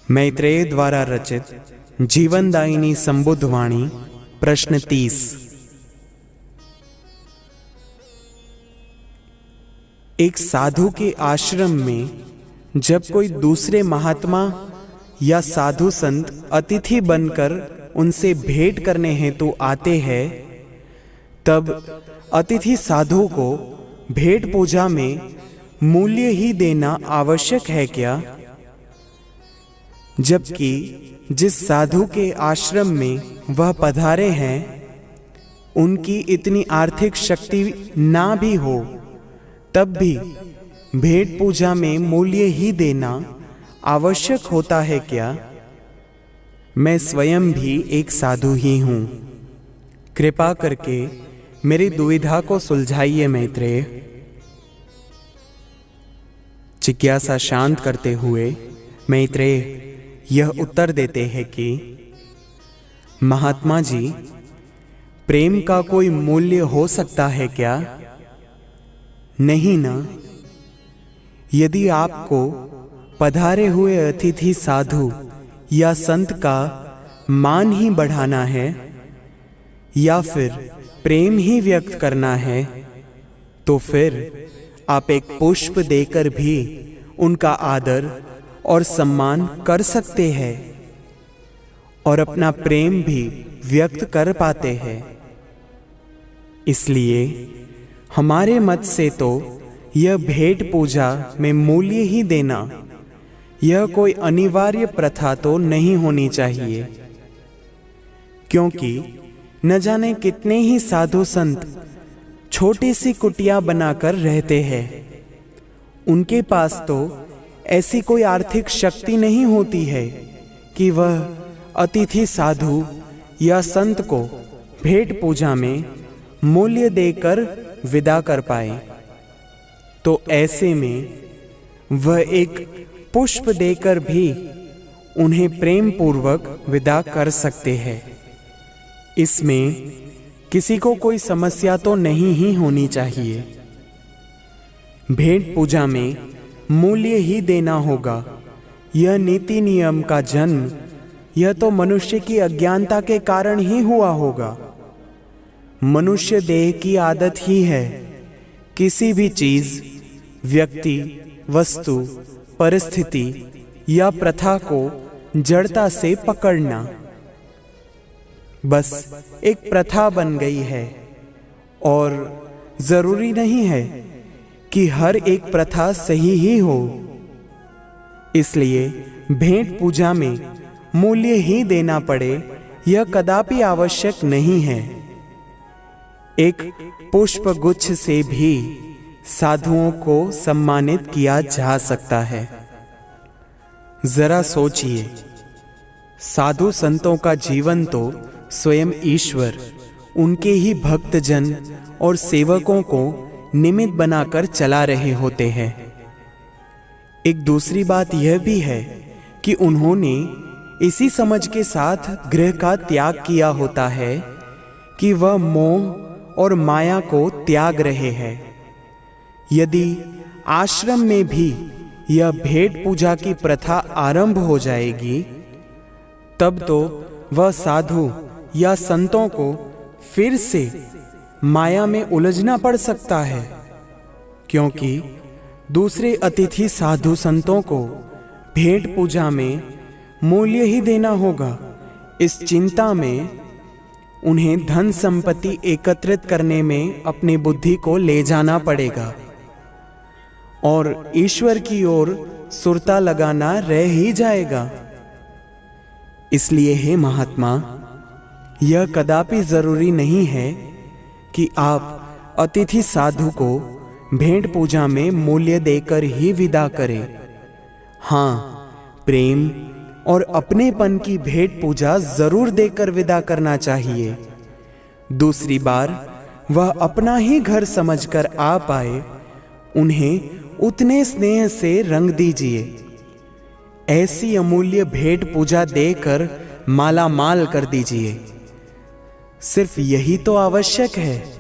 मैत्रेय द्वारा रचित जीवनदायिनी संबुद्ध वाणी प्रश्न 30। एक साधु के आश्रम में जब कोई दूसरे महात्मा या साधु संत अतिथि बनकर उनसे भेंट करने हेतु आते हैं, तब अतिथि साधु को भेंट पूजा में मूल्य ही देना आवश्यक है क्या? जबकि जिस साधु के आश्रम में वह पधारे हैं उनकी इतनी आर्थिक शक्ति ना भी हो, तब भी भेंट पूजा में मूल्य ही देना आवश्यक होता है क्या? मैं स्वयं भी एक साधु ही हूँ। कृपा करके मेरी दुविधा को सुलझाइए मैत्रेय। जिज्ञासा शांत करते हुए मैत्रेय यह उत्तर देते हैं कि महात्मा जी, प्रेम का कोई मूल्य हो सकता है क्या? नहीं ना। यदि आपको पधारे हुए अतिथि साधु या संत का मान ही बढ़ाना है या फिर प्रेम ही व्यक्त करना है, तो फिर आप एक पुष्प देकर भी उनका आदर और सम्मान कर सकते हैं और अपना प्रेम भी व्यक्त कर पाते हैं। इसलिए हमारे मत से तो यह भेंट पूजा में मूल्य ही देना यह कोई अनिवार्य प्रथा तो नहीं होनी चाहिए, क्योंकि न जाने कितने ही साधु संत छोटी सी कुटिया बनाकर रहते हैं। उनके पास तो ऐसी कोई आर्थिक शक्ति नहीं होती है कि वह अतिथि साधु या संत को भेंट पूजा में मूल्य देकर विदा कर पाए। तो ऐसे में वह एक पुष्प देकर भी उन्हें प्रेम पूर्वक विदा कर सकते हैं। इसमें किसी को कोई समस्या तो नहीं ही होनी चाहिए। भेंट पूजा में मूल्य ही देना होगा, यह नीति नियम का जन्म यह तो मनुष्य की अज्ञानता के कारण ही हुआ होगा। मनुष्य देह की आदत ही है किसी भी चीज, व्यक्ति, वस्तु, परिस्थिति या प्रथा को जड़ता से पकड़ना। बस एक प्रथा बन गई है और जरूरी नहीं है कि हर एक प्रथा सही ही हो। इसलिए भेंट पूजा में मूल्य ही देना पड़े यह कदापि आवश्यक नहीं है। एक पुष्प गुच्छ से भी साधुओं को सम्मानित किया जा सकता है। जरा सोचिए, साधु संतों का जीवन तो स्वयं ईश्वर उनके ही भक्तजन और सेवकों को निमित्त बनाकर चला रहे होते हैं। एक दूसरी बात यह भी है कि उन्होंने इसी समझ के साथ गृह का त्याग किया होता है कि वह मोह और माया को त्याग रहे हैं। यदि आश्रम में भी यह भेंट पूजा की प्रथा आरंभ हो जाएगी, तब तो वह साधु या संतों को फिर से माया में उलझना पड़ सकता है, क्योंकि दूसरे अतिथि साधु संतों को भेंट पूजा में मूल्य ही देना होगा। इस चिंता में उन्हें धन संपत्ति एकत्रित करने में अपनी बुद्धि को ले जाना पड़ेगा और ईश्वर की ओर सुरता लगाना रह ही जाएगा। इसलिए हे महात्मा, यह कदापि जरूरी नहीं है कि आप अतिथि साधु को भेंट पूजा में मूल्य देकर ही विदा करें। हाँ, प्रेम और अपनेपन की भेंट पूजा जरूर देकर विदा करना चाहिए। दूसरी बार वह अपना ही घर समझकर आ पाए, उन्हें उतने स्नेह से रंग दीजिए। ऐसी अमूल्य भेंट पूजा देकर माला माल कर दीजिए। सिर्फ यही तो आवश्यक है।